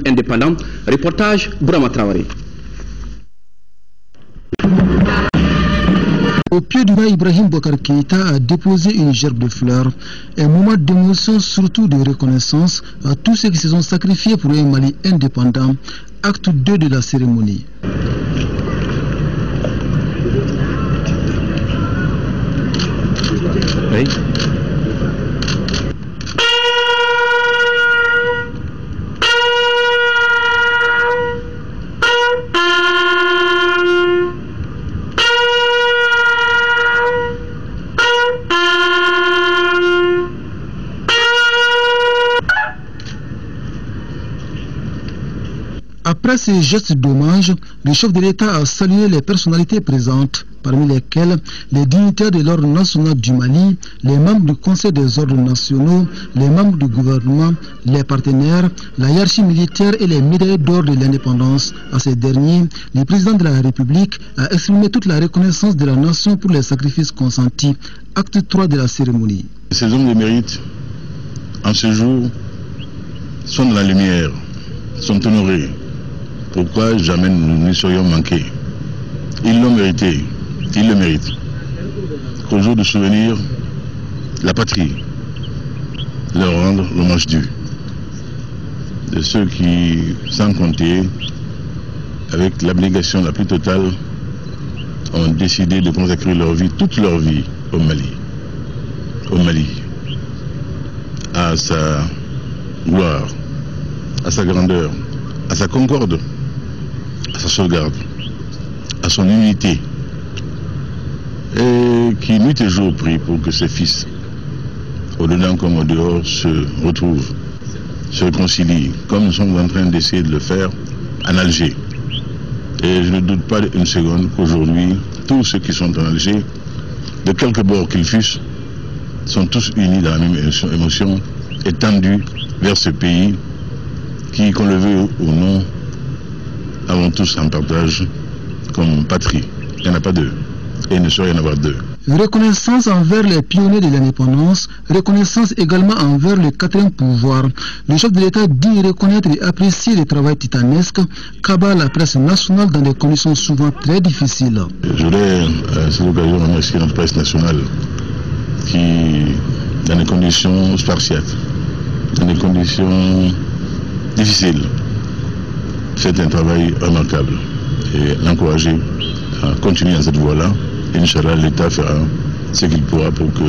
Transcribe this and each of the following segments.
Indépendant, reportage Bourama Traoré. Au pied du roi, Ibrahim Boubacar Keïta a déposé une gerbe de fleurs, un moment d'émotion, surtout de reconnaissance à tous ceux qui se sont sacrifiés pour un Mali indépendant. Acte 2 de la cérémonie. Oui. Après ces gestes d'hommage, le chef de l'État a salué les personnalités présentes, parmi lesquelles les dignitaires de l'ordre national du Mali, les membres du Conseil des ordres nationaux, les membres du gouvernement, les partenaires, la hiérarchie militaire et les médailles d'or de l'indépendance. À ces derniers, le président de la République a exprimé toute la reconnaissance de la nation pour les sacrifices consentis. Acte 3 de la cérémonie. Ces hommes de mérite, en ce jour, sont dans la lumière, sont honorés. Pourquoi jamais nous ne serions manqués? Ils l'ont mérité, ils le méritent. Qu'au jour de souvenir, la patrie leur rende l'hommage dû. De ceux qui, sans compter, avec l'abnégation la plus totale, ont décidé de consacrer leur vie, toute leur vie, au Mali. Au Mali. À sa gloire, à sa grandeur, à sa concorde, à sa sauvegarde, à son unité, et qui nuit et jour prie pour que ses fils, au-dedans comme au dehors, se retrouvent, se réconcilient, comme nous sommes en train d'essayer de le faire en Alger. Et je ne doute pas une seconde qu'aujourd'hui, tous ceux qui sont en Alger, de quelque bord qu'ils fussent, sont tous unis dans la même émotion, étendus vers ce pays qui, qu'on le veut ou non, avons tous en partage comme patrie. Il n'y en a pas deux. Et il ne saurait y en avoir deux. Reconnaissance envers les pionniers de l'indépendance, reconnaissance également envers le quatrième pouvoir. Le chef de l'État dit reconnaître et apprécier le travail titanesque qu'abat la presse nationale dans des conditions souvent très difficiles. Je voudrais à cette occasion remercier notre presse nationale qui, dans des conditions spartiates, dans des conditions difficiles, fait un travail remarquable et l'encourager à continuer dans cette voie-là. Inch'Allah, l'État fera ce qu'il pourra pour que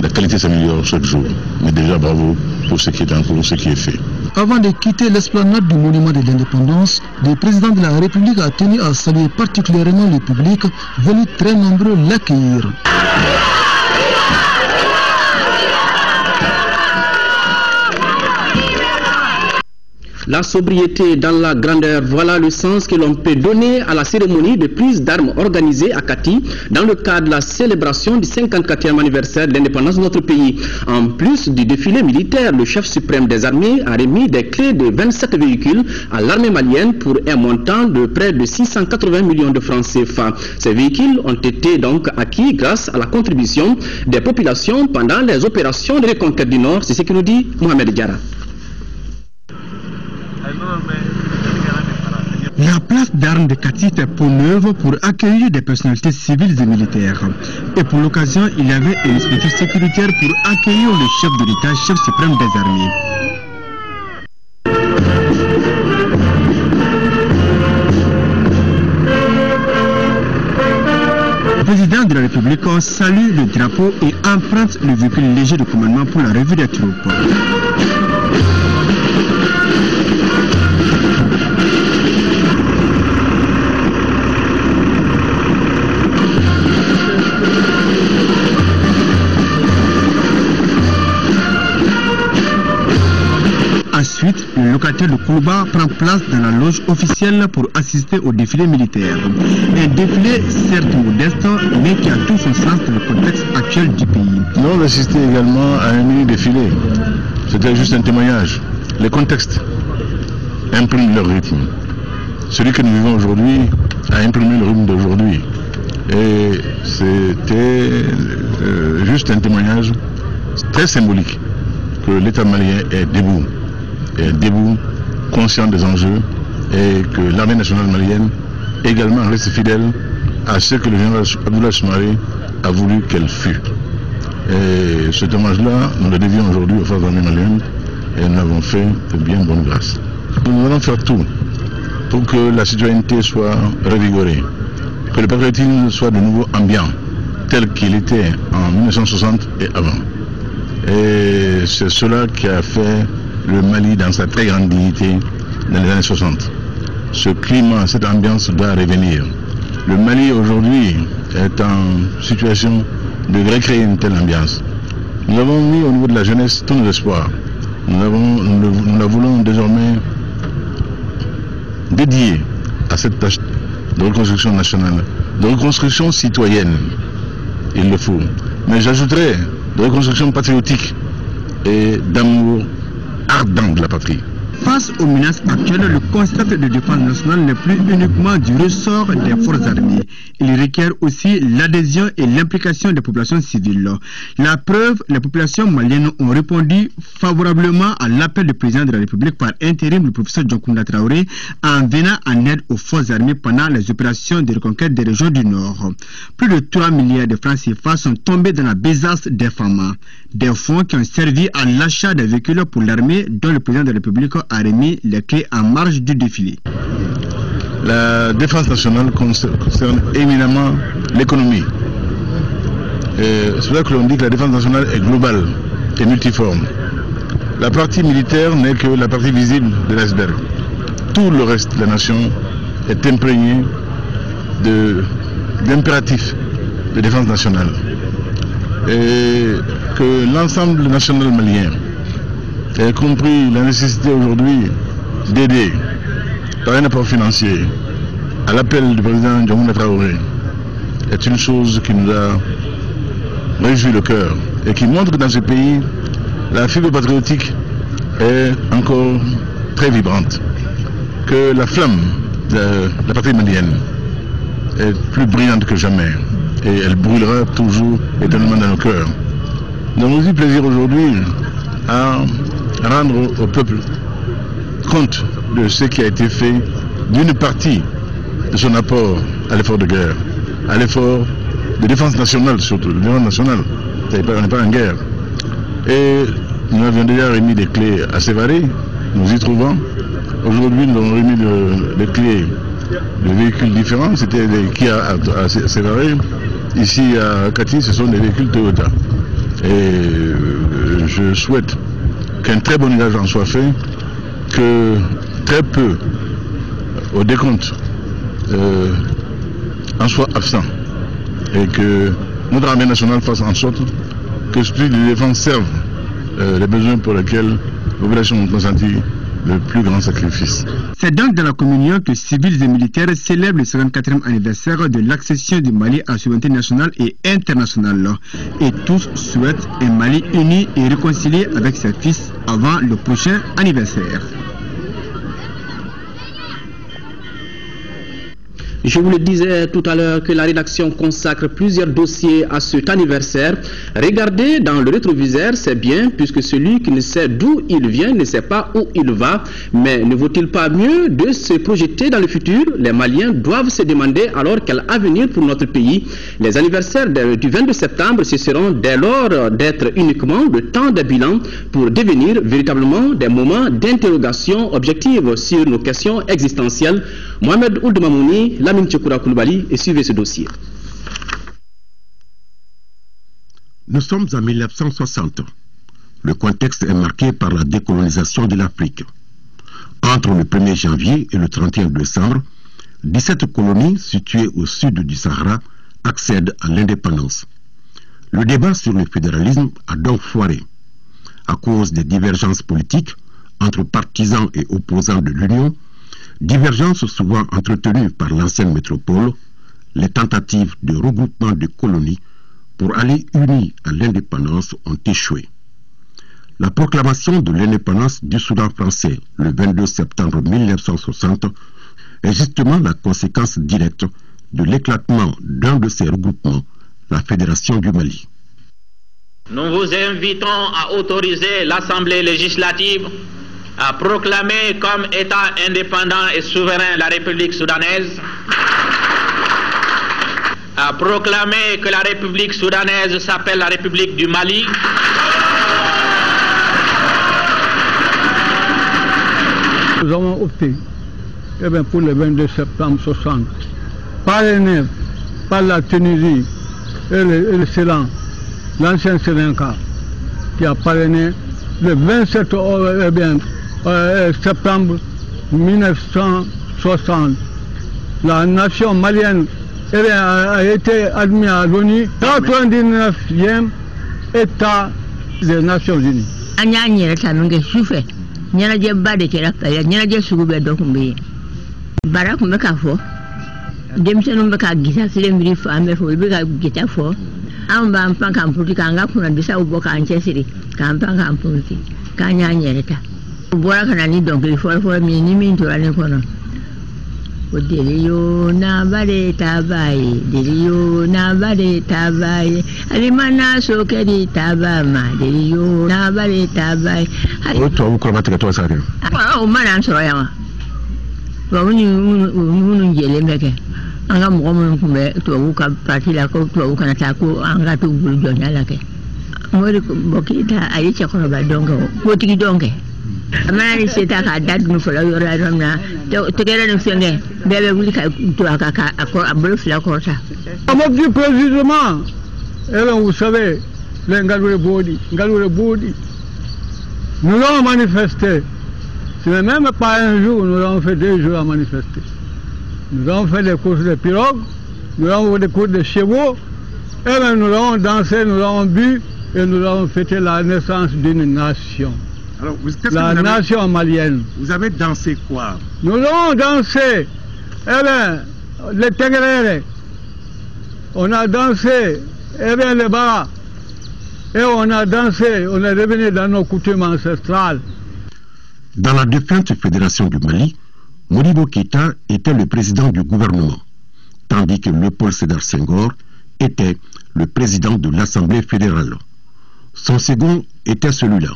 la qualité s'améliore chaque jour. Mais déjà, bravo pour ce qui est en cours, ce qui est fait. Avant de quitter l'esplanade du monument de l'indépendance, le président de la République a tenu à saluer particulièrement le public, venu très nombreux l'accueillir. La sobriété dans la grandeur, voilà le sens que l'on peut donner à la cérémonie de prise d'armes organisée à Kati dans le cadre de la célébration du 54e anniversaire de l'indépendance de notre pays. En plus du défilé militaire, le chef suprême des armées a remis des clés de 27 véhicules à l'armée malienne pour un montant de près de 680 millions de francs CFA. Ces véhicules ont été donc acquis grâce à la contribution des populations pendant les opérations de reconquête du Nord. C'est ce que nous dit Mohamed Diarra. La place d'armes de Kati est peau neuve pour accueillir des personnalités civiles et militaires. Et pour l'occasion, il y avait une structure sécuritaire pour accueillir le chef de l'État, chef suprême des armées. Le président de la République salue le drapeau et emprunte le véhicule léger de commandement pour la revue des troupes. Ensuite, le locataire de Koulouba prend place dans la loge officielle pour assister au défilé militaire. Un défilé certes modeste, mais qui a tout son sens dans le contexte actuel du pays. Nous avons assisté également à un mini défilé. C'était juste un témoignage. Les contextes impriment leur rythme. Celui que nous vivons aujourd'hui a imprimé le rythme d'aujourd'hui. Et c'était juste un témoignage très symbolique que l'État malien est debout. Et debout consciente des enjeux et que l'armée nationale malienne également reste fidèle à ce que le général Abdoulaye Soumaré a voulu qu'elle fût. Et cet hommage-là, nous le devions aujourd'hui aux forces armées maliennes et nous l'avons fait de bien bonne grâce. Nous allons faire tout pour que la citoyenneté soit revigorée, que le patriotisme soit de nouveau ambiant, tel qu'il était en 1960 et avant. Et c'est cela qui a fait le Mali dans sa très grande dignité dans les années 60. Ce climat, cette ambiance doit revenir. Le Mali aujourd'hui est en situation de recréer une telle ambiance. Nous avons mis au niveau de la jeunesse tous nos espoirs. Nous la voulons désormais dédiée à cette tâche de reconstruction nationale, de reconstruction citoyenne. Il le faut. Mais j'ajouterais de reconstruction patriotique et d'amour ardent de la patrie. Face aux menaces actuelles, le concept de défense nationale n'est plus uniquement du ressort des forces armées. Il requiert aussi l'adhésion et l'implication des populations civiles. La preuve, les populations maliennes ont répondu favorablement à l'appel du président de la République par intérim, le professeur Dioncounda Traoré, en venant en aide aux forces armées pendant les opérations de reconquête des régions du Nord. Plus de 3 milliards de francs CFA sont tombés dans la besace des femmes. Des fonds qui ont servi à l'achat des véhicules pour l'armée, dont le président de la République a remis les clés en marge du défilé. La défense nationale concerne éminemment l'économie. C'est là que l'on dit que la défense nationale est globale et multiforme. La partie militaire n'est que la partie visible de l'iceberg. Tout le reste de la nation est imprégné d'impératifs de défense nationale. Et que l'ensemble national malien ait compris la nécessité aujourd'hui d'aider par un apport financier à l'appel du président Dioncounda Traoré est une chose qui nous a réjoui le cœur et qui montre que dans ce pays, la fibre patriotique est encore très vibrante, que la flamme de la patrie malienne est plus brillante que jamais et elle brûlera toujours éternellement dans nos cœurs. Nous avons eu plaisir aujourd'hui à rendre au peuple compte de ce qui a été fait, d'une partie de son apport à l'effort de guerre, à l'effort de défense nationale surtout, de défense nationale. On n'est pas en guerre. Et nous avions déjà remis des clés à Sévaré, nous y trouvons. Aujourd'hui, nous avons remis des clés de véhicules différents, c'était des Kia à Sévaré. Ici à Kati, ce sont des véhicules Toyota. Et je souhaite qu'un très bon usage en soit fait, que très peu au décompte en soit absent et que notre armée nationale fasse en sorte que ce prix de défense serve les besoins pour lesquels les populations ont consenti le plus grand sacrifice. C'est donc dans la communion que civils et militaires célèbrent le 54e anniversaire de l'accession du Mali à la souveraineté nationale et internationale. Et tous souhaitent un Mali uni et réconcilié avec ses fils avant le prochain anniversaire. Je vous le disais tout à l'heure que la rédaction consacre plusieurs dossiers à cet anniversaire. Regardez dans le rétroviseur, c'est bien, puisque celui qui ne sait d'où il vient ne sait pas où il va. Mais ne vaut-il pas mieux de se projeter dans le futur? Les Maliens doivent se demander alors quel avenir pour notre pays. Les anniversaires du 22 septembre, ce seront dès lors d'être uniquement le temps des bilans pour devenir véritablement des moments d'interrogation objective sur nos questions existentielles. Mohamed Ould Mamouni, Lamine Tchekoura Koulibaly, et suivez ce dossier. Nous sommes en 1960. Le contexte est marqué par la décolonisation de l'Afrique. Entre le 1er janvier et le 31 décembre, 17 colonies situées au sud du Sahara accèdent à l'indépendance. Le débat sur le fédéralisme a donc foiré. À cause des divergences politiques entre partisans et opposants de l'Union, divergences souvent entretenues par l'ancienne métropole, les tentatives de regroupement de colonies pour aller unies à l'indépendance ont échoué. La proclamation de l'indépendance du Soudan français le 22 septembre 1960 est justement la conséquence directe de l'éclatement d'un de ces regroupements, la Fédération du Mali. Nous vous invitons à autoriser l'Assemblée législative à proclamer comme État indépendant et souverain la République soudanaise, à proclamer que la République soudanaise s'appelle la République du Mali, nous avons opté pour le 22 septembre 60, parrainé par la Tunisie et le Ceylan, l'ancien Sri Lanka, qui a parrainé le 27 septembre 1960. La nation malienne a été admise à l'ONU, 99e État des Nations Unies. Delio na bare tabaye, delio na bare tabaye, alimana sokeri tabama, delio na bare tabaye. Autre ou comment tu as ça? Oh, madame Soyama. Vous jele meke. Anga mo kumbe to ka parti la ko to kana ta ko anga to bulu jonya la ke. Ngori bokita ayicha ko ba dongo. Botiki donge. Amana c'est ta date nous faut la yora ramna to kera no fenge bebe wuli ka to aka akor abulu fla korta Amok précisément et vous savez les Ngaloure Bodi nous avons manifesté, ce n'est même pas un jour, nous avons fait 2 jours à manifester. Nous avons fait des courses de pirogues, nous avons fait des courses de chevaux, et même nous avons dansé, nous avons bu et nous avons fêté la naissance d'une nation. Alors, la nation malienne. Vous avez dansé quoi? Nous avons dansé, les Tengerere. On a dansé, les Bara. Et on a dansé, on est revenu dans nos coutumes ancestrales. Dans la défunte fédération du Mali, Modibo Keïta était le président du gouvernement, tandis que Léopold Sédar Senghor était le président de l'Assemblée fédérale. Son second était celui-là.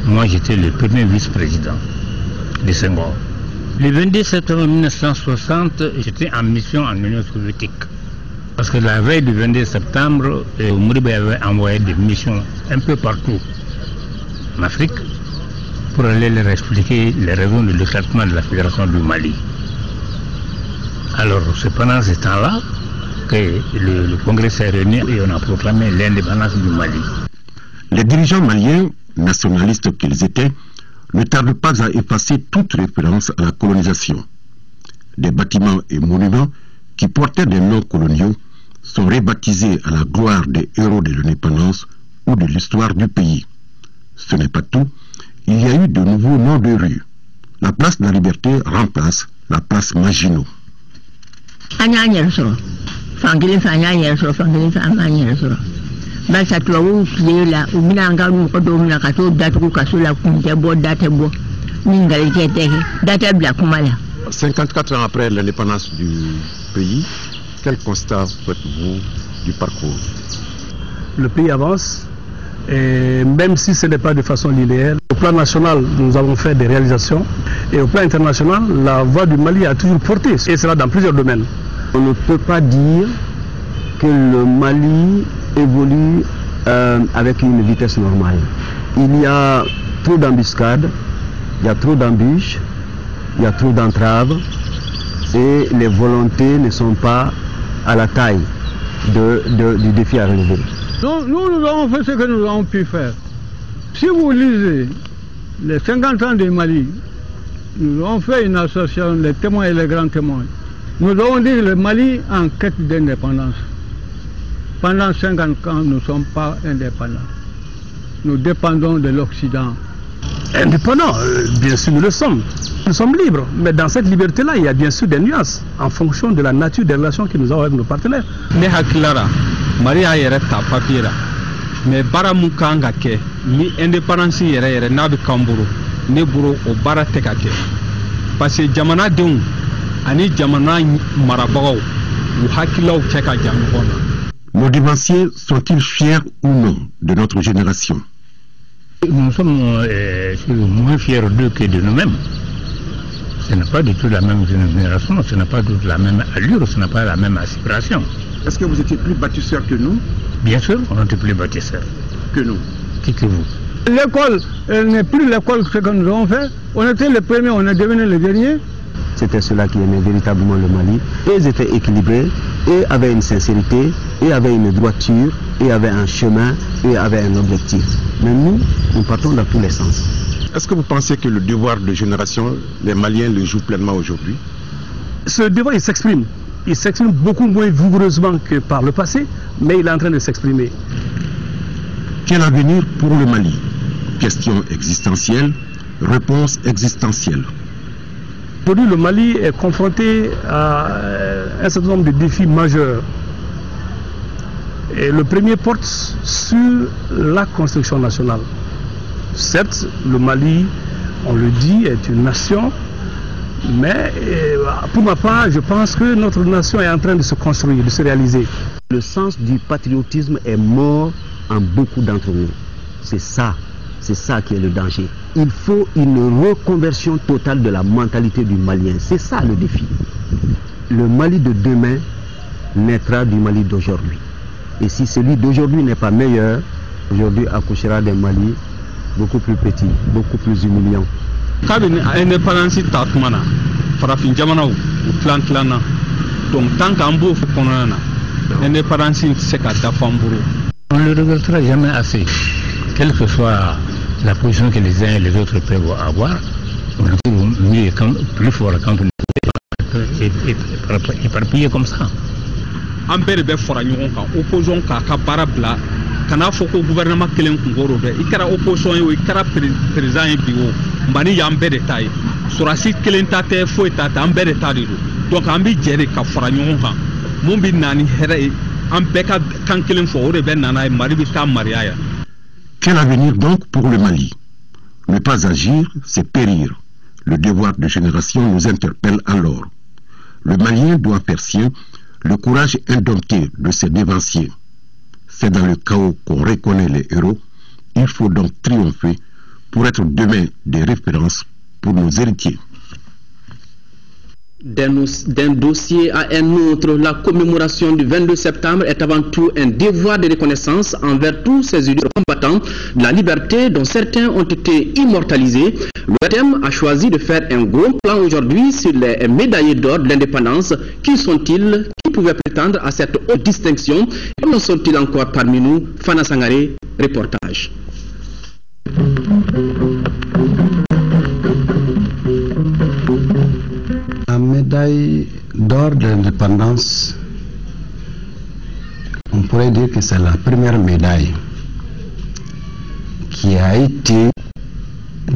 Moi, j'étais le premier vice-président de Senghor. Le 22 septembre 1960, j'étais en mission en Union soviétique. Parce que la veille du 22 septembre, Modibo avait envoyé des missions un peu partout en Afrique pour aller leur expliquer les raisons de l'éclatement de la Fédération du Mali. Alors, c'est pendant ce temps-là que le Congrès s'est réuni et on a proclamé l'indépendance du Mali. Les dirigeants maliens, nationalistes qu'ils étaient, ne tardent pas à effacer toute référence à la colonisation. Des bâtiments et monuments qui portaient des noms coloniaux sont rebaptisés à la gloire des héros de l'indépendance ou de l'histoire du pays. Ce n'est pas tout, il y a eu de nouveaux noms de rues. La place de la Liberté remplace la place Maginot. « 54 ans après l'indépendance du pays, quel constat faites-vous du parcours? Le pays avance, et même si ce n'est pas de façon linéaire. Au plan national, nous avons fait des réalisations, et au plan international, la voix du Mali a toujours porté, et cela dans plusieurs domaines. On ne peut pas dire que le Mali évolue avec une vitesse normale. Il y a trop d'embuscades, il y a trop d'embûches, il y a trop d'entraves et les volontés ne sont pas à la taille du défi à relever. Donc, nous avons fait ce que nous avons pu faire. Si vous lisez les 50 ans du Mali, nous avons fait une association, les témoins et les grands témoins. Nous avons dit le Mali en quête d'indépendance. Pendant 50 ans, nous ne sommes pas indépendants. Nous dépendons de l'Occident. Indépendants, bien sûr nous le sommes. Nous sommes libres, mais dans cette liberté-là, il y a bien sûr des nuances en fonction de la nature des relations que nous avons avec nos partenaires. Ne hakilara, Maria yere ta papiera, mais baramuka ngake, ni indépendance yere na bi kamburu, ne buru o bara tekake. Parce que jamana dun, ani jamana marabagaw, ou hakilaw cheka jamana. Nos dévanciers sont-ils fiers ou non de notre génération? Nous sommes moins fiers d'eux que de nous-mêmes. Ce n'est pas du tout la même génération, ce n'est pas du tout la même allure, ce n'est pas la même aspiration. Est-ce que vous étiez plus bâtisseurs que nous? Bien sûr, on était plus bâtisseurs. Que nous? Que vous. L'école, elle n'est plus l'école que nous avons fait. On était les premiers, on est devenus les derniers. C'était ceux-là qui aimaient véritablement le Mali. Et ils étaient équilibrés, et avaient une sincérité, et avaient une droiture, et avaient un chemin, et avaient un objectif. Mais nous partons dans tous les sens. Est-ce que vous pensez que le devoir de génération, les Maliens le jouent pleinement aujourd'hui? Ce devoir, il s'exprime. Il s'exprime beaucoup moins vigoureusement que par le passé, mais il est en train de s'exprimer. Quel avenir pour le Mali? Question existentielle, réponse existentielle. Aujourd'hui, le Mali est confronté à un certain nombre de défis majeurs. Et le premier porte sur la construction nationale. Certes, le Mali, on le dit, est une nation, mais pour ma part, je pense que notre nation est en train de se construire, de se réaliser. Le sens du patriotisme est mort en beaucoup d'entre nous. C'est ça qui est le danger. Il faut une reconversion totale de la mentalité du Malien. C'est ça le défi. Le Mali de demain naîtra du Mali d'aujourd'hui. Et si celui d'aujourd'hui n'est pas meilleur, aujourd'hui accouchera d'un Mali beaucoup plus petit, beaucoup plus humiliant. Indépendance tatmana, farafin jamana ou clan clana. Donc tant qu'un beau fonana, indépendance c'est qu'à Dafamburu. On ne le regrettera jamais assez, quelle que soit la position que les uns et les autres peuvent avoir. On est mieux plus fort quand on est éparpillé comme ça. En bere fora ñogon kan opposition ka barabla kana foko gouvernement kelen kungoro be ikara opposition yo ikara président yi biwo mbani ya mbere tay surasi kelen tate fo tata en bere tadi donc an bi jere ka fora ñogon kan mun bi nani here an beka kan kelen fo ore be nana mari bi ta mariaya. Quel avenir donc pour le Mali? Ne pas agir, c'est périr. Le devoir de génération nous interpelle alors. Le Malien doit faire sien le courage indompté de ses dévanciers. C'est dans le chaos qu'on reconnaît les héros. Il faut donc triompher pour être demain des références pour nos héritiers. D'un dossier à un autre, la commémoration du 22 septembre est avant tout un devoir de reconnaissance envers tous ces héros combattants de la liberté dont certains ont été immortalisés. Le thème a choisi de faire un gros plan aujourd'hui sur les médaillés d'or de l'indépendance. Qui sont-ils? Qui pouvaient prétendre à cette haute distinction? Comment sont-ils encore parmi nous? Fana Sangaré, reportage. La médaille d'or de l'indépendance, on pourrait dire que c'est la première médaille qui a été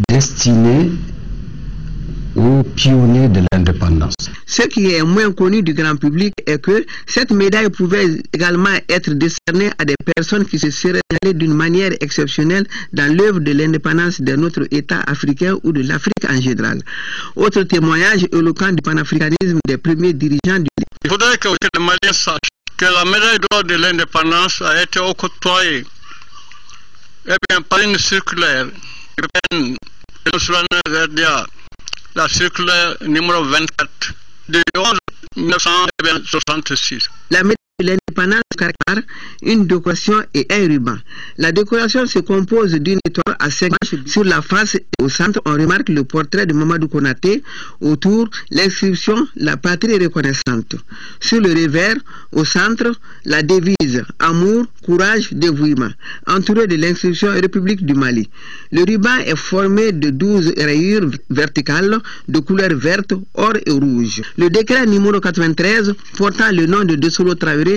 destinée aux pionniers de l'indépendance. Ce qui est moins connu du grand public est que cette médaille pouvait également être décernée à des personnes qui se seraient allées d'une manière exceptionnelle dans l'œuvre de l'indépendance de notre État africain ou de l'Afrique en général. Autre témoignage éloquent du panafricanisme des premiers dirigeants du... Il faudrait que les Maliens sachent que la médaille d'or de l'indépendance a été octroyée par une circulaire la circulaire numéro 24 de 11 1966. La médaille de l'indépendance caractère une décoration et un ruban. La décoration se compose d'une étoile à 5 manches. Sur la face et au centre, on remarque le portrait de Mamadou Konaté. Autour, l'inscription « La patrie reconnaissante ». Sur le revers, au centre, la devise « Amour, courage, dévouement », entouré de l'inscription « République du Mali ». Le ruban est formé de 12 rayures verticales de couleur verte, or et rouge. Le décret numéro 93 portant le nom de Dessolo Traoré,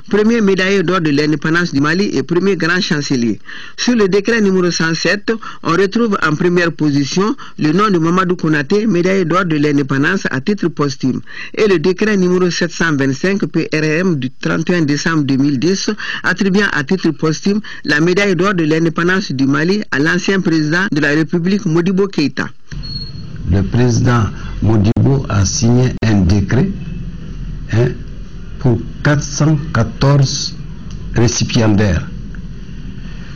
premier médaillé d'or de l'indépendance du Mali et premier grand chancelier. Sur le décret numéro 107, on retrouve en première position le nom de Mamadou Konaté, médaillé d'or de l'indépendance à titre posthume. Et le décret numéro 725 PRM du 31 décembre 2010 attribuant à titre posthume la médaille d'or de l'indépendance du Mali à l'ancien président de la République Modibo Keïta. Le président Modibo a signé un décret pour 414 récipiendaires.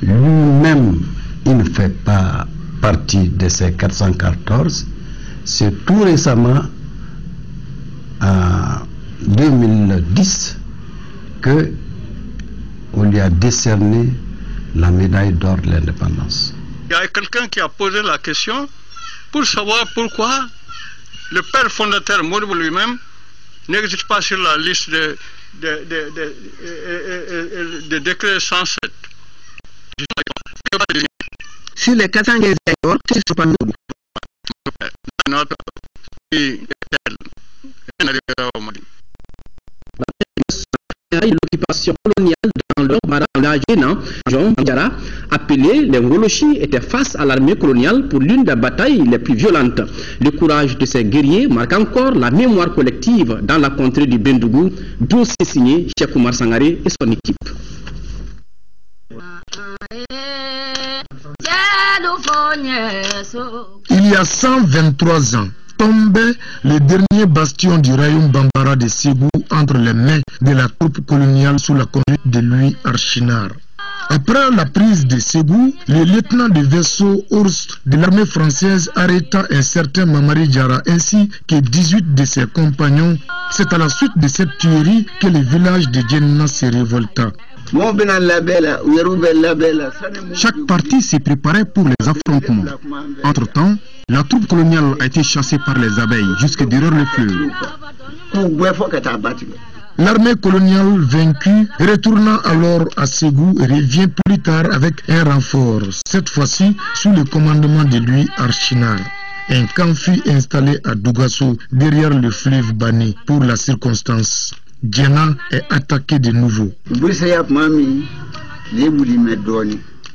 Lui-même il ne fait pas partie de ces 414. C'est tout récemment, en 2010, que on lui a décerné la médaille d'or de l'indépendance. Il y a quelqu'un qui a posé la question pour savoir pourquoi le père fondateur Modibo lui-même n'existe pas sur la liste de décrets 107. Sur les 415 d'or, ce ne sont pas nous. L'occupation coloniale dans leur Marangénan, Jean Diara, appelé les Ngolochi, était face à l'armée coloniale pour l'une des batailles les plus violentes. Le courage de ces guerriers marque encore la mémoire collective dans la contrée du Bendougou, d'où s'est signé Cheikh Oumar Sangaré et son équipe. Il y a 123 ans, tombait le dernier bastion du royaume Bambara de Ségou entre les mains de la troupe coloniale sous la conduite de Louis Archinard. Après la prise de Ségou, le lieutenant de vaisseau Ours de l'armée française arrêta un certain Mamari Diara ainsi que 18 de ses compagnons. C'est à la suite de cette tuerie que le village de Djenna se révolta. Chaque partie s'est préparée pour les affrontements. Entre-temps, la troupe coloniale a été chassée par les abeilles jusque derrière le fleuve. L'armée coloniale vaincue retourna alors à Ségou et revient plus tard avec un renfort, cette fois-ci sous le commandement de Louis Archinard. Un camp fut installé à Dougasso, derrière le fleuve Bani, pour la circonstance. Djenna est attaqué de nouveau.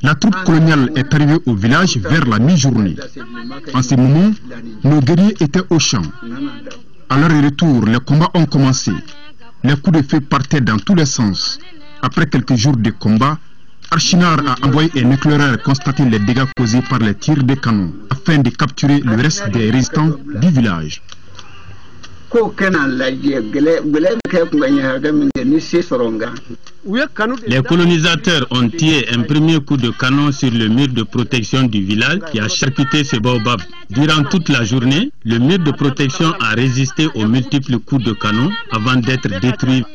La troupe coloniale est arrivée au village vers la mi-journée. En ce moment, nos guerriers étaient au champ. À leur retour, les combats ont commencé. Les coups de feu partaient dans tous les sens. Après quelques jours de combat, Archinard a envoyé un éclaireur constater les dégâts causés par les tirs de canon afin de capturer le reste des résistants du village. Les colonisateurs ont tiré un premier coup de canon sur le mur de protection du village qui a charcuté ce baobab. Durant toute la journée, le mur de protection a résisté aux multiples coups de canon avant d'être détruit.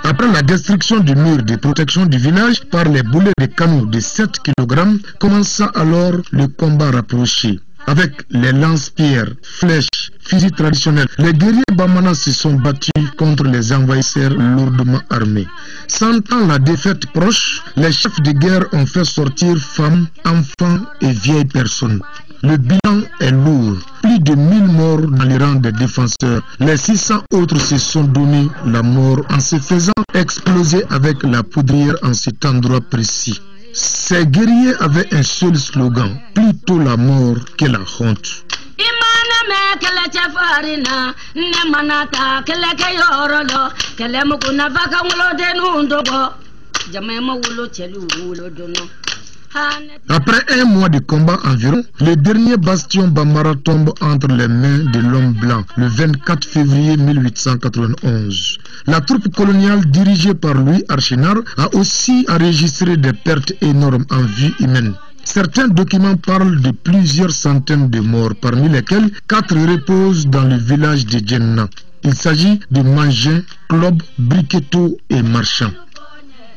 Après la destruction du mur de protection du village par les boulets de canon de 7 kg, commença alors le combat rapproché. Avec les lance-pierres, flèches, fusils traditionnels, les guerriers Bamana se sont battus contre les envahisseurs lourdement armés. Sentant la défaite proche, les chefs de guerre ont fait sortir femmes, enfants et vieilles personnes. Le bilan est lourd. Plus de 1000 morts dans les rangs des défenseurs. Les 600 autres se sont donné la mort en se faisant exploser avec la poudrière en cet endroit précis. Ces guerriers avaient un seul slogan, plutôt la mort que la honte. Après un mois de combat environ, le dernier bastion Bambara tombe entre les mains de l'homme blanc le 24 février 1891. La troupe coloniale dirigée par Louis Archinard a aussi enregistré des pertes énormes en vie humaine. Certains documents parlent de plusieurs centaines de morts, parmi lesquels 4 reposent dans le village de Djenna. Il s'agit de Mangin, Club, Briqueto et Marchand.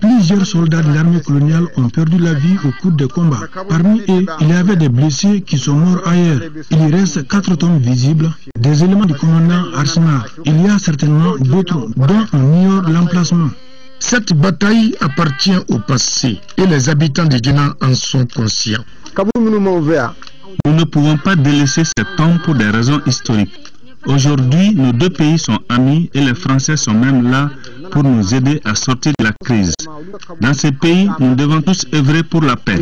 Plusieurs soldats de l'armée coloniale ont perdu la vie au cours des combats. Parmi eux, il y avait des blessés qui sont morts ailleurs. Il y reste 4 tombes visibles, des éléments du commandant Archinard. Il y a certainement d'autres dont on ignore l'emplacement. Cette bataille appartient au passé et les habitants de Djenna en sont conscients. Nous ne pouvons pas délaisser ces tombes pour des raisons historiques. Aujourd'hui, nos deux pays sont amis et les Français sont même là pour nous aider à sortir de la crise. Dans ces pays, nous devons tous œuvrer pour la paix.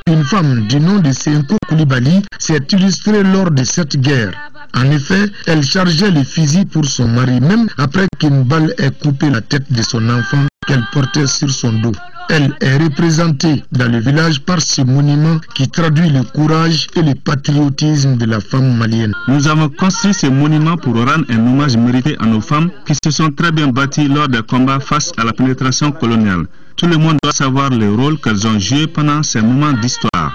Une femme du nom de Senko Koulibaly s'est illustrée lors de cette guerre. En effet, elle chargeait le fusil pour son mari, même après qu'une balle ait coupé la tête de son enfant qu'elle portait sur son dos. Elle est représentée dans le village par ce monument qui traduit le courage et le patriotisme de la femme malienne. Nous avons construit ce monument pour rendre un hommage mérité à nos femmes qui se sont très bien battues lors des combats face à la pénétration coloniale. Tout le monde doit savoir le rôle qu'elles ont joué pendant ces moments d'histoire.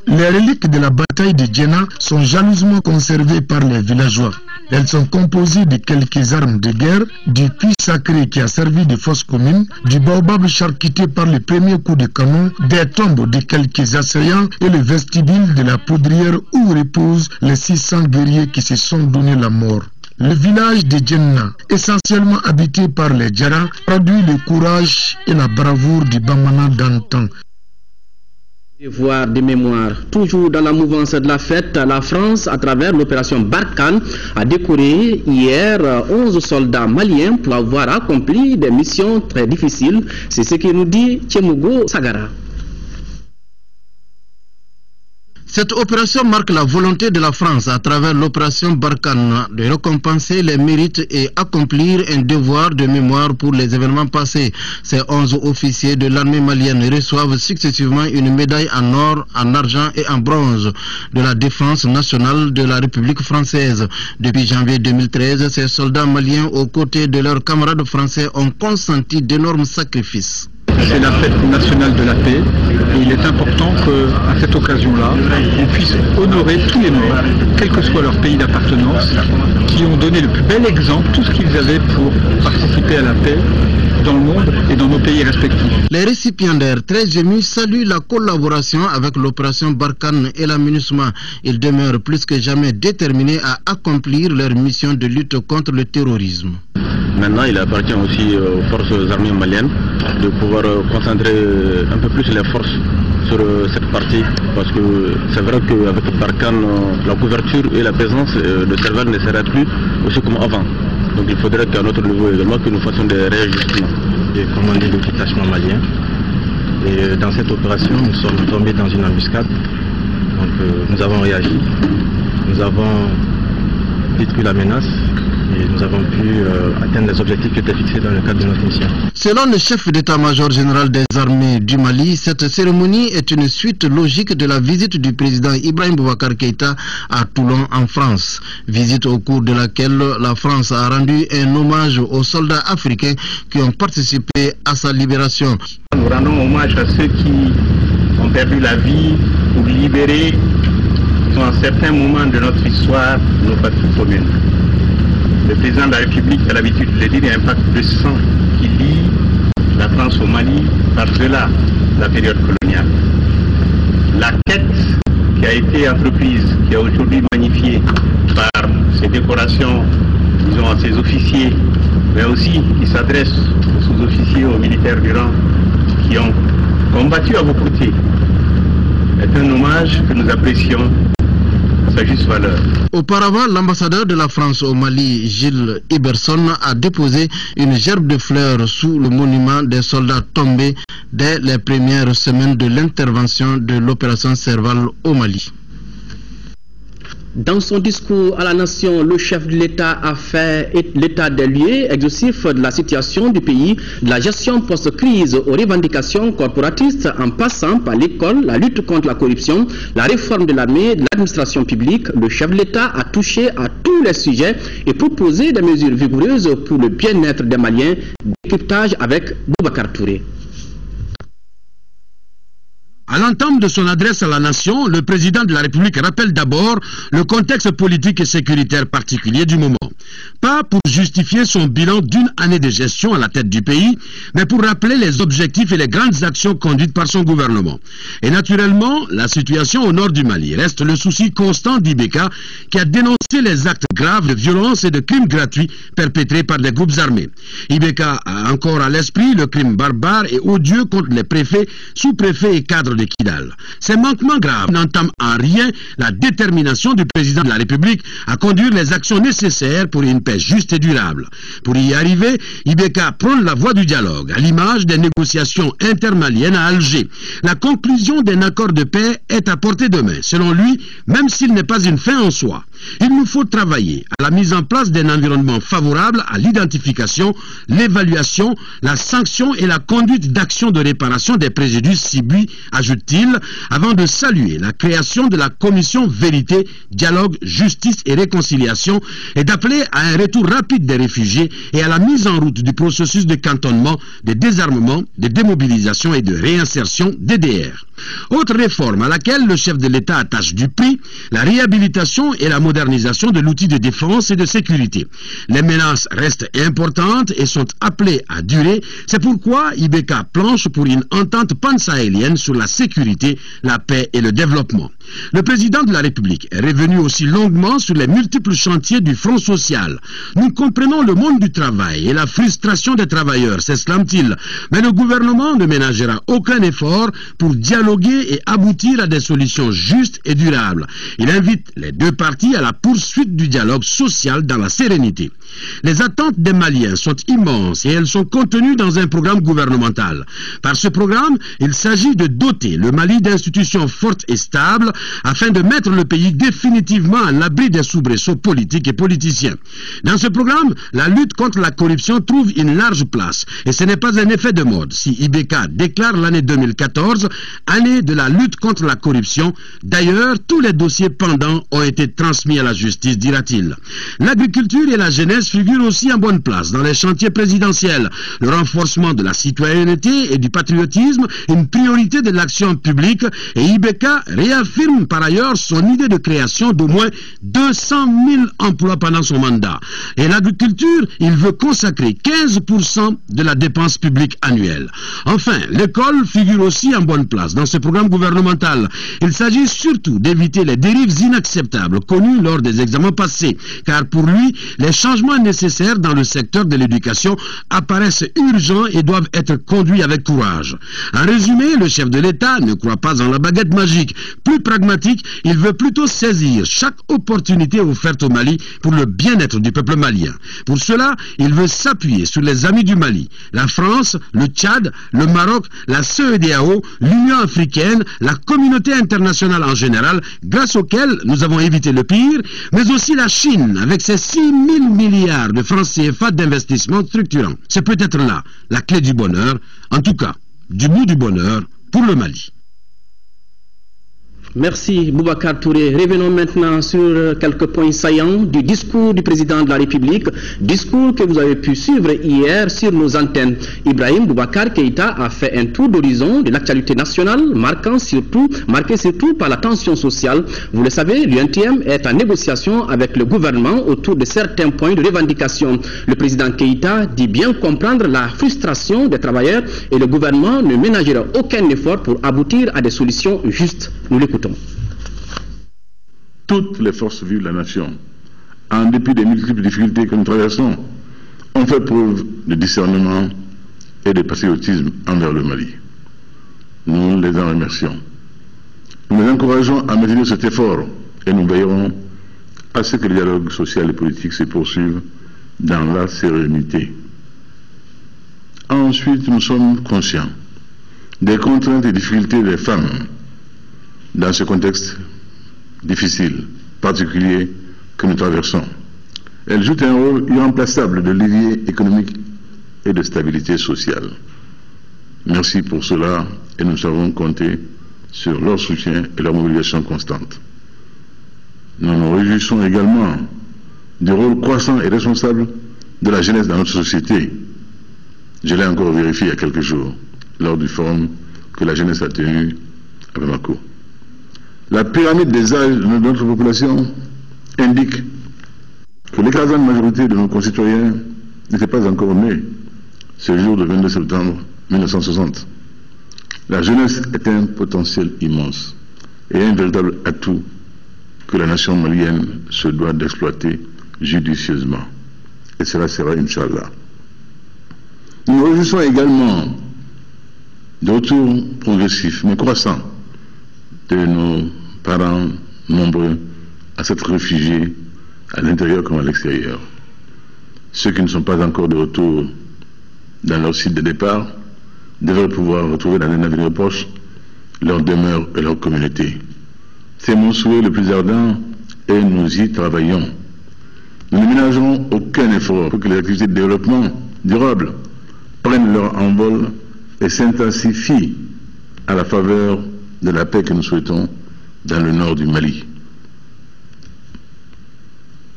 Les reliques de la bataille de Djenna sont jalousement conservées par les villageois. Elles sont composées de quelques armes de guerre, du puits sacré qui a servi de fosse commune, du baobab charcuté par les premiers coups de canon, des tombes de quelques assaillants et le vestibule de la poudrière où reposent les 600 guerriers qui se sont donné la mort. Le village de Djenna, essentiellement habité par les Djara, produit le courage et la bravoure du Bamana d'antan. Devoir de mémoire. Toujours dans la mouvance de la fête, la France, à travers l'opération Barkhane, a décoré hier 11 soldats maliens pour avoir accompli des missions très difficiles. C'est ce que nous dit Tchemogo Sagara. Cette opération marque la volonté de la France à travers l'opération Barkhane de récompenser les mérites et accomplir un devoir de mémoire pour les événements passés. Ces 11 officiers de l'armée malienne reçoivent successivement une médaille en or, en argent et en bronze de la défense nationale de la République française. Depuis janvier 2013, ces soldats maliens aux côtés de leurs camarades français ont consenti d'énormes sacrifices. C'est la fête nationale de la paix et il est important qu'à cette occasion-là, on puisse honorer tous les morts, quel que soit leur pays d'appartenance, qui ont donné le plus bel exemple, tout ce qu'ils avaient pour participer à la paix dans le monde et dans nos pays respectifs. Les récipiendaires très émus saluent la collaboration avec l'opération Barkhane et la MINUSMA. Ils demeurent plus que jamais déterminés à accomplir leur mission de lutte contre le terrorisme. Maintenant, il appartient aussi aux forces armées maliennes de pouvoir concentrer un peu plus les forces sur cette partie, parce que c'est vrai qu'avec Barkhane, la couverture et la présence de Serval ne sera plus aussi comme avant. Donc il faudrait qu'à notre niveau également que nous fassions des réajustements. J'ai commandé le détachement malien et dans cette opération nous sommes tombés dans une embuscade. Donc nous avons réagi, nous avons détruit la menace et nous avons pu atteindre les objectifs qui étaient fixés dans le cadre de notre mission. Selon le chef d'état-major général des armées du Mali, cette cérémonie est une suite logique de la visite du président Ibrahim Boubacar Keïta à Toulon en France. Visite au cours de laquelle la France a rendu un hommage aux soldats africains qui ont participé à sa libération. Nous rendons hommage à ceux qui ont perdu la vie pour libérer, dans certains moments de notre histoire, nos patries communes. Le président de la République a l'habitude de le dire, il y a un pacte de sang qui lie la France au Mali par-delà la période coloniale. La quête qui a été entreprise, qui est aujourd'hui magnifiée par ces décorations, disons, à ces officiers, mais aussi qui s'adresse aux sous-officiers, aux militaires du rang qui ont combattu à vos côtés, est un hommage que nous apprécions sa juste valeur. Auparavant, l'ambassadeur de la France au Mali, Gilles Iberson, a déposé une gerbe de fleurs sous le monument des soldats tombés dès les premières semaines de l'intervention de l'opération Serval au Mali. Dans son discours à la nation, le chef de l'État a fait l'état des lieux exhaustif de la situation du pays, de la gestion post-crise aux revendications corporatistes en passant par l'école, la lutte contre la corruption, la réforme de l'armée, de l'administration publique. Le chef de l'État a touché à tous les sujets et proposé des mesures vigoureuses pour le bien-être des Maliens. Décryptage avec Boubacar Touré. À l'entame de son adresse à la nation, le président de la République rappelle d'abord le contexte politique et sécuritaire particulier du moment. Pas pour justifier son bilan d'une année de gestion à la tête du pays, mais pour rappeler les objectifs et les grandes actions conduites par son gouvernement. Et naturellement, la situation au nord du Mali reste le souci constant d'Ibeka, qui a dénoncé les actes graves de violence et de crimes gratuits perpétrés par des groupes armés. Ibeka a encore à l'esprit le crime barbare et odieux contre les préfets, sous-préfets et cadres de Kidal. Ces manquements graves n'entament en rien la détermination du président de la République à conduire les actions nécessaires pour une paix juste et durable. Pour y arriver, Ibeka prône la voie du dialogue, à l'image des négociations intermaliennes à Alger. La conclusion d'un accord de paix est à portée de main, selon lui, même s'il n'est pas une fin en soi. Il nous faut travailler à la mise en place d'un environnement favorable à l'identification, l'évaluation, la sanction et la conduite d'actions de réparation des préjudices subis, ajoute-t-il, avant de saluer la création de la commission Vérité, Dialogue, Justice et Réconciliation et d'appeler à un retour rapide des réfugiés et à la mise en route du processus de cantonnement, de désarmement, de démobilisation et de réinsertion DDR. Autre réforme à laquelle le chef de l'État attache du prix, la réhabilitation et la modernisation de l'outil de défense et de sécurité. Les menaces restent importantes et sont appelées à durer. C'est pourquoi Ibeka planche pour une entente pansahélienne sur la sécurité, la paix et le développement. Le président de la République est revenu aussi longuement sur les multiples chantiers du Front social. Nous comprenons le monde du travail et la frustration des travailleurs, s'exclame-t-il, mais le gouvernement ne ménagera aucun effort pour dialoguer et aboutir à des solutions justes et durables. Il invite les deux parties à la poursuite du dialogue social dans la sérénité. Les attentes des Maliens sont immenses et elles sont contenues dans un programme gouvernemental. Par ce programme, il s'agit de doter le Mali d'institutions fortes et stables afin de mettre le pays définitivement à l'abri des soubresauts politiques et politiciens. Dans ce programme, la lutte contre la corruption trouve une large place et ce n'est pas un effet de mode si Ibeka déclare l'année 2014 année de la lutte contre la corruption. D'ailleurs, tous les dossiers pendants ont été transmis à la justice, dira-t-il. L'agriculture et la jeunesse figurent aussi en bonne place dans les chantiers présidentiels. Le renforcement de la citoyenneté et du patriotisme, une priorité de l'action publique, et Ibeka réaffirme par ailleurs son idée de création d'au moins 200 000 emplois pendant son mandat. Et l'agriculture, il veut consacrer 15% de la dépense publique annuelle. Enfin, l'école figure aussi en bonne place dans ce programme gouvernemental. Il s'agit surtout d'éviter les dérives inacceptables connues lors des examens passés, car pour lui, les changements nécessaires dans le secteur de l'éducation apparaissent urgents et doivent être conduits avec courage. En résumé, le chef de l'État ne croit pas en la baguette magique. Plus pragmatique, il veut plutôt saisir chaque opportunité offerte au Mali pour le bien-être du peuple malien. Pour cela, il veut s'appuyer sur les amis du Mali, la France, le Tchad, le Maroc, la CEDEAO, l'Union africaine, la communauté internationale en général, grâce auxquels nous avons évité le pire, mais aussi la Chine, avec ses 6 000 milliards de francs CFA d'investissement structurants. C'est peut-être là la clé du bonheur, en tout cas, du bout du bonheur pour le Mali. Merci Boubacar Touré. Revenons maintenant sur quelques points saillants du discours du président de la République, discours que vous avez pu suivre hier sur nos antennes. Ibrahim Boubacar Keïta a fait un tour d'horizon de l'actualité nationale, marqué surtout par la tension sociale. Vous le savez, l'UNTM est en négociation avec le gouvernement autour de certains points de revendication. Le président Keïta dit bien comprendre la frustration des travailleurs et le gouvernement ne ménagera aucun effort pour aboutir à des solutions justes. Nous l'écoutons. Toutes les forces vives de la nation, en dépit des multiples difficultés que nous traversons, ont fait preuve de discernement et de patriotisme envers le Mali. Nous les en remercions. Nous les encourageons à maintenir cet effort et nous veillerons à ce que le dialogue social et politique se poursuive dans la sérénité. Ensuite, nous sommes conscients des contraintes et difficultés des femmes dans ce contexte difficile, particulier que nous traversons. Elles jouent un rôle irremplaçable de levier économique et de stabilité sociale. Merci pour cela et nous savons compter sur leur soutien et leur mobilisation constante. Nous nous réjouissons également du rôle croissant et responsable de la jeunesse dans notre société. Je l'ai encore vérifié il y a quelques jours lors du forum que la jeunesse a tenu à Bamako. La pyramide des âges de notre population indique que l'écrasante majorité de nos concitoyens n'était pas encore née ce jour de 22 septembre 1960. La jeunesse est un potentiel immense et un véritable atout que la nation malienne se doit d'exploiter judicieusement. Et cela sera Inch'Allah. Nous nous réjouissons également de retour progressif mais croissant de nos parents nombreux à s'être réfugiés à l'intérieur comme à l'extérieur. Ceux qui ne sont pas encore de retour dans leur site de départ devraient pouvoir retrouver dans un avenir proche leur demeure et leur communauté. C'est mon souhait le plus ardent et nous y travaillons. Nous ne ménagerons aucun effort pour que les activités de développement durable prennent leur envol et s'intensifient à la faveur de la paix que nous souhaitons dans le nord du Mali.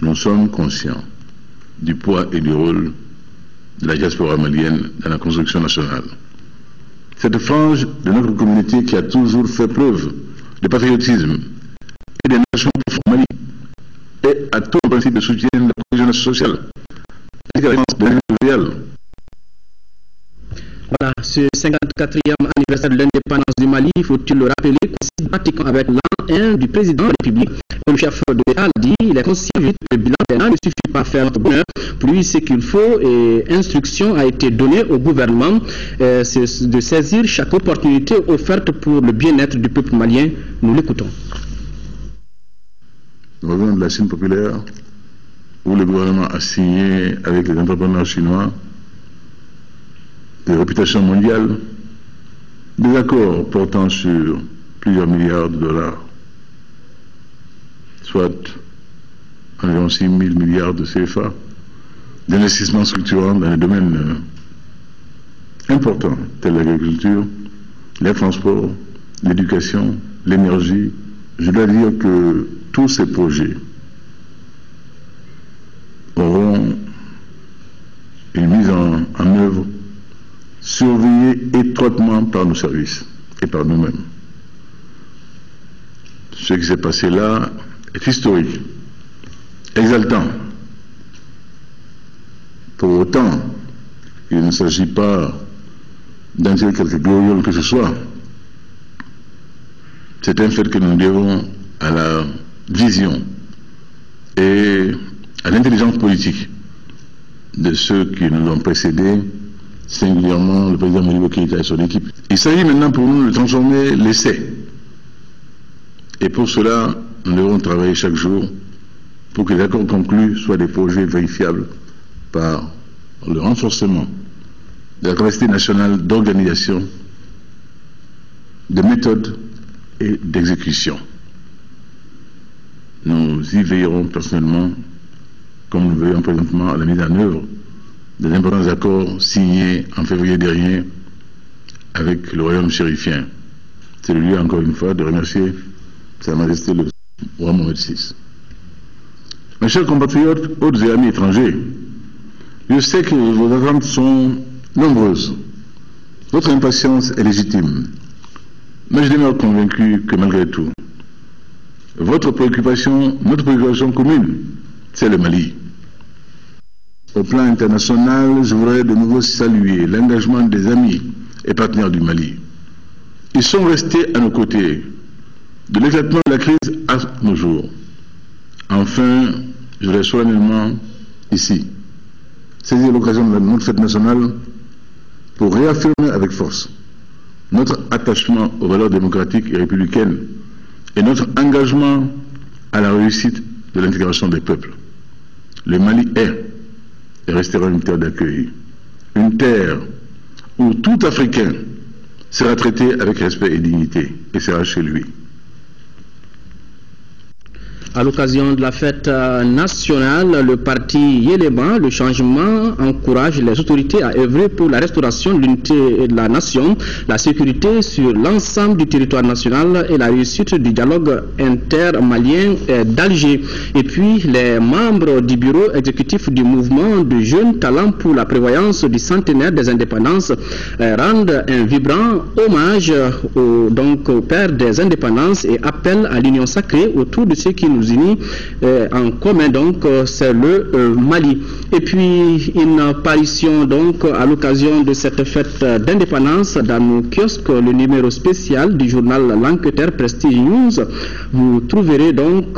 Nous sommes conscients du poids et du rôle de la diaspora malienne dans la construction nationale. Cette frange de notre communauté qui a toujours fait preuve de patriotisme et d'engagement pour le Mali et à tout le principe de soutien de la cohésion sociale, ainsi qu'à la défense de l'individuel. Voilà, ce 54e anniversaire de l'indépendance du Mali, faut-il le rappeler, coïncide pratiquement avec l'an 1 du président de la République. Le chef de l'État dit il est conscient que le bilan d'un an ne suffit pas à faire notre bonheur. Pour lui, ce qu'il faut, et instruction a été donnée au gouvernement, c'est de saisir chaque opportunité offerte pour le bien-être du peuple malien. Nous l'écoutons. Nous revenons de la Chine populaire, où le gouvernement a signé avec les entrepreneurs chinois de réputation mondiale des accords portant sur plusieurs milliards de dollars, soit environ 6 000 milliards de CFA, d'investissements structurants dans les domaines importants tels l'agriculture, les transports, l'éducation, l'énergie. Je dois dire que tous ces projets auront une mise en œuvre surveillée étroitement par nos services et par nous-mêmes. Ce qui s'est passé là est historique, exaltant. Pour autant, il ne s'agit pas d'en tirer quelque gloriole que ce soit. C'est un fait que nous devons à la vision et à l'intelligence politique de ceux qui nous ont précédés, singulièrement le président Modibo Keïta et son équipe. Il s'agit maintenant pour nous de transformer l'essai. Et pour cela, nous devons travailler chaque jour pour que les accords conclus soient des projets vérifiables par le renforcement de la capacité nationale d'organisation, de méthode et d'exécution. Nous y veillerons personnellement, comme nous veillons présentement à la mise en œuvre des importants accords signés en février dernier avec le royaume chérifien. C'est le lieu, encore une fois, de remercier Sa Majesté le roi Mohamed VI. Mes chers compatriotes, hôtes et amis étrangers, je sais que vos attentes sont nombreuses. Votre impatience est légitime. Mais je demeure convaincu que malgré tout, votre préoccupation, notre préoccupation commune, c'est le Mali. Au plan international, je voudrais de nouveau saluer l'engagement des amis et partenaires du Mali. Ils sont restés à nos côtés, de l'éclatement de la crise à nos jours. Enfin, je voudrais solennellement, ici, saisir l'occasion de notre fête nationale pour réaffirmer avec force notre attachement aux valeurs démocratiques et républicaines et notre engagement à la réussite de l'intégration des peuples. Le Mali est et restera une terre d'accueil, une terre où tout Africain sera traité avec respect et dignité et sera chez lui. À l'occasion de la fête nationale, le parti Yéléba, le changement, encourage les autorités à œuvrer pour la restauration de l'unité de la nation, la sécurité sur l'ensemble du territoire national et la réussite du dialogue intermalien d'Alger. Et puis, les membres du bureau exécutif du mouvement de jeunes talents pour la prévoyance du centenaire des indépendances rendent un vibrant hommage au père des indépendances et appellent à l'union sacrée autour de ce qui nous unis en commun, donc c'est le Mali. Et puis une apparition donc à l'occasion de cette fête d'indépendance dans nos kiosques, le numéro spécial du journal L'Enquêteur Prestige News. Vous trouverez donc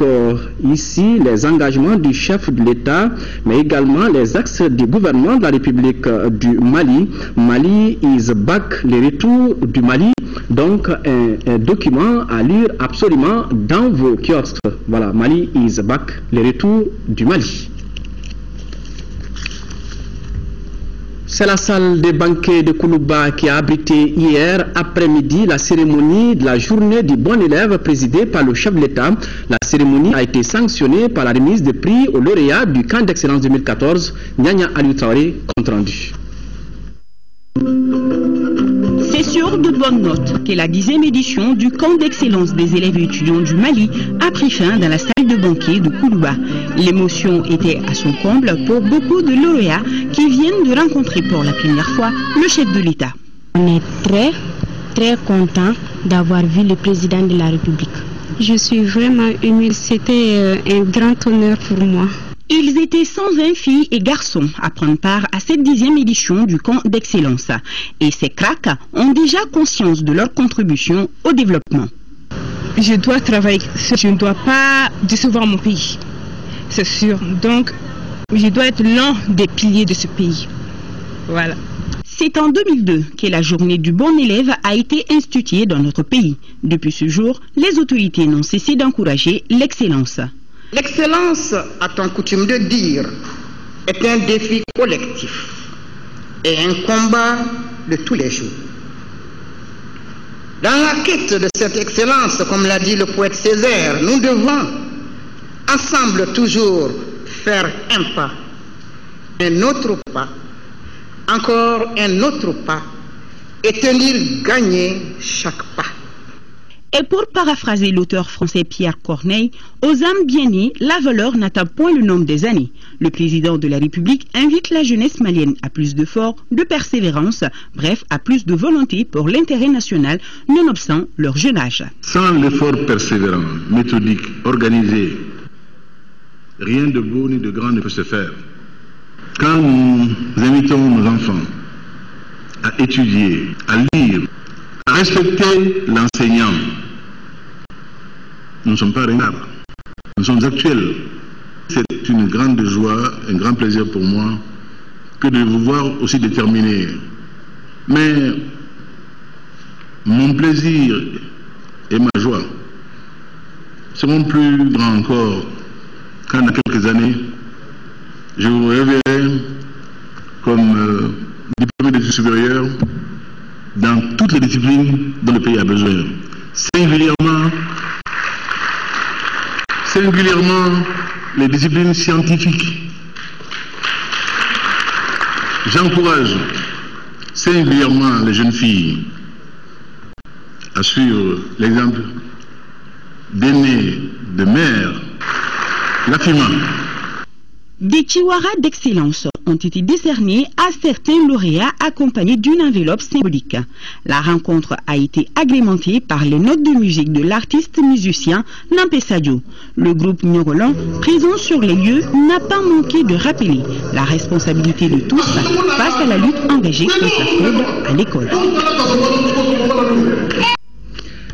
ici les engagements du chef de l'État, mais également les axes du gouvernement de la République du Mali. Mali is back, le retour du Mali. Donc un document à lire absolument dans vos kiosques. Voilà, Mali is back, le retour du Mali. C'est la salle des banquets de Koulouba qui a abrité hier après-midi la cérémonie de la journée du bon élève présidée par le chef de l'État. La cérémonie a été sanctionnée par la remise de prix aux lauréats du camp d'excellence 2014. Nyanya Aliou Traoré, compte rendu. C'est sur de bonnes notes que la 10e édition du camp d'excellence des élèves et étudiants du Mali a pris fin dans la salle de banquet de Koulouba. L'émotion était à son comble pour beaucoup de lauréats qui viennent de rencontrer pour la première fois le chef de l'État. On est très content d'avoir vu le président de la République. Je suis vraiment émue, c'était un grand honneur pour moi. Ils étaient 120 filles et garçons à prendre part à cette 10e édition du camp d'excellence. Et ces cracks ont déjà conscience de leur contribution au développement. Je dois travailler, je ne dois pas décevoir mon pays, c'est sûr. Donc, je dois être l'un des piliers de ce pays. Voilà. C'est en 2002 que la journée du bon élève a été instituée dans notre pays. Depuis ce jour, les autorités n'ont cessé d'encourager l'excellence. L'excellence, a-t-on coutume de dire, est un défi collectif et un combat de tous les jours. Dans la quête de cette excellence, comme l'a dit le poète Césaire, nous devons ensemble toujours faire un pas, un autre pas, encore un autre pas, et tenir gagner chaque pas. Et pour paraphraser l'auteur français Pierre Corneille, aux âmes bien nées, la valeur n'atteint point le nombre des années. Le président de la République invite la jeunesse malienne à plus d'efforts, de persévérance, bref, à plus de volonté pour l'intérêt national, nonobstant leur jeune âge. Sans l'effort persévérant, méthodique, organisé, rien de beau ni de grand ne peut se faire. Quand nous invitons nos enfants à étudier, à lire, à respecter l'enseignant, nous ne sommes pas ringards, nous sommes actuels. C'est une grande joie, un grand plaisir pour moi que de vous voir aussi déterminés. Mais mon plaisir et ma joie seront plus grands encore quand dans quelques années, je vous reverrai comme diplômé d'études supérieures dans toutes les disciplines dont le pays a besoin. Singulièrement les disciplines scientifiques. J'encourage singulièrement les jeunes filles à suivre l'exemple d'aînés, de mères, Lafima. Des chihuahuas d'excellence ont été décernés à certains lauréats accompagnés d'une enveloppe symbolique. La rencontre a été agrémentée par les notes de musique de l'artiste musicien Nampé Sadio. Le groupe Nyorolan, présent sur les lieux, n'a pas manqué de rappeler la responsabilité de tous face à la lutte engagée contre la fraude à l'école.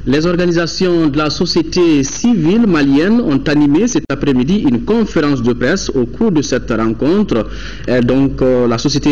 Les organisations de la société civile malienne ont animé cet après-midi une conférence de presse au cours de cette rencontre. La société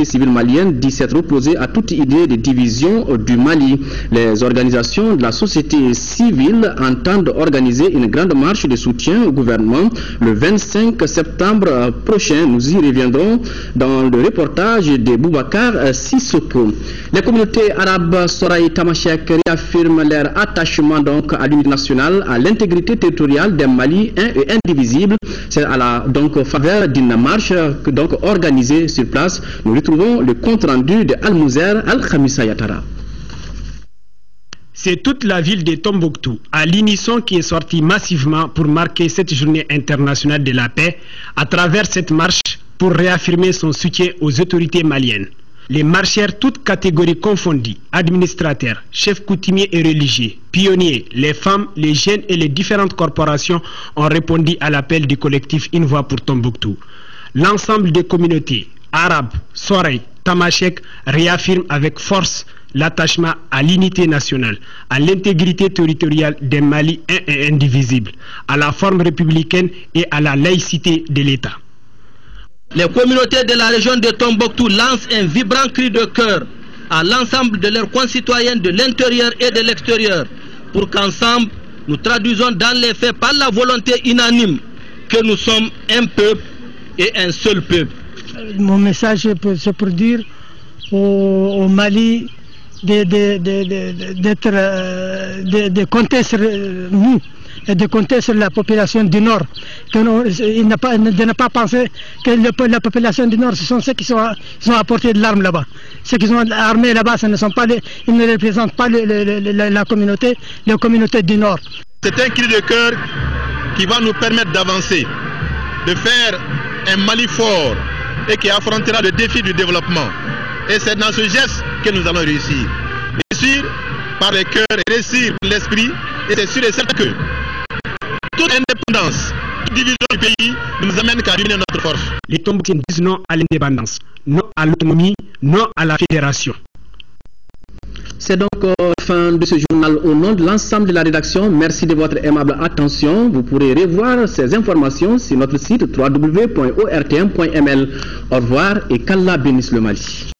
civile malienne dit s'être opposée à toute idée de division du Mali. Les organisations de la société civile entendent organiser une grande marche de soutien au gouvernement le 25 septembre prochain. Nous y reviendrons dans le reportage de Boubacar Sissoko. Les communautés arabes Soraï Tamashek réaffirment leur attachement à l'unité nationale, à l'intégrité territoriale d'un Mali un et indivisible. C'est à la faveur d'une marche organisée sur place. Nous retrouvons le compte rendu de Al-Mouzer Al-Khamissa Yatara. C'est toute la ville de Tombouctou à l'unisson qui est sortie massivement pour marquer cette journée internationale de la paix à travers cette marche pour réaffirmer son soutien aux autorités maliennes. Les marcheurs, toutes catégories confondues, administrateurs, chefs coutumiers et religieux, pionniers, les femmes, les jeunes et les différentes corporations ont répondu à l'appel du collectif Une Voix pour Tombouctou. L'ensemble des communautés, arabes, Soraï, Tamashek, réaffirment avec force l'attachement à l'unité nationale, à l'intégrité territoriale des Mali un et indivisible, à la forme républicaine et à la laïcité de l'État. Les communautés de la région de Tombouctou lancent un vibrant cri de cœur à l'ensemble de leurs concitoyens de l'intérieur et de l'extérieur pour qu'ensemble nous traduisons dans les faits par la volonté unanime que nous sommes un peuple et un seul peuple. mon message c'est pour dire au Mali de compter sur nous et de compter sur la population du Nord. De ne pas penser que la population du Nord, ce sont ceux qui sont apportés de l'arme là-bas. Ceux qui sont armés là-bas, ils ne représentent pas la communauté du Nord. C'est un cri de cœur qui va nous permettre d'avancer, de faire un Mali fort et qui affrontera le défi du développement. Et c'est dans ce geste que nous allons réussir. Réussir par le cœur et réussir par l'esprit. Et c'est sûr et certain que toute indépendance, toute division du pays ne nous amène qu'à unir notre force. Les Tombouctiens disent non à l'indépendance, non à l'autonomie, non à la fédération. C'est donc la fin de ce journal au nom de l'ensemble de la rédaction. Merci de votre aimable attention. Vous pourrez revoir ces informations sur notre site www.ortm.ml. Au revoir et qu'Allah bénisse le Mali.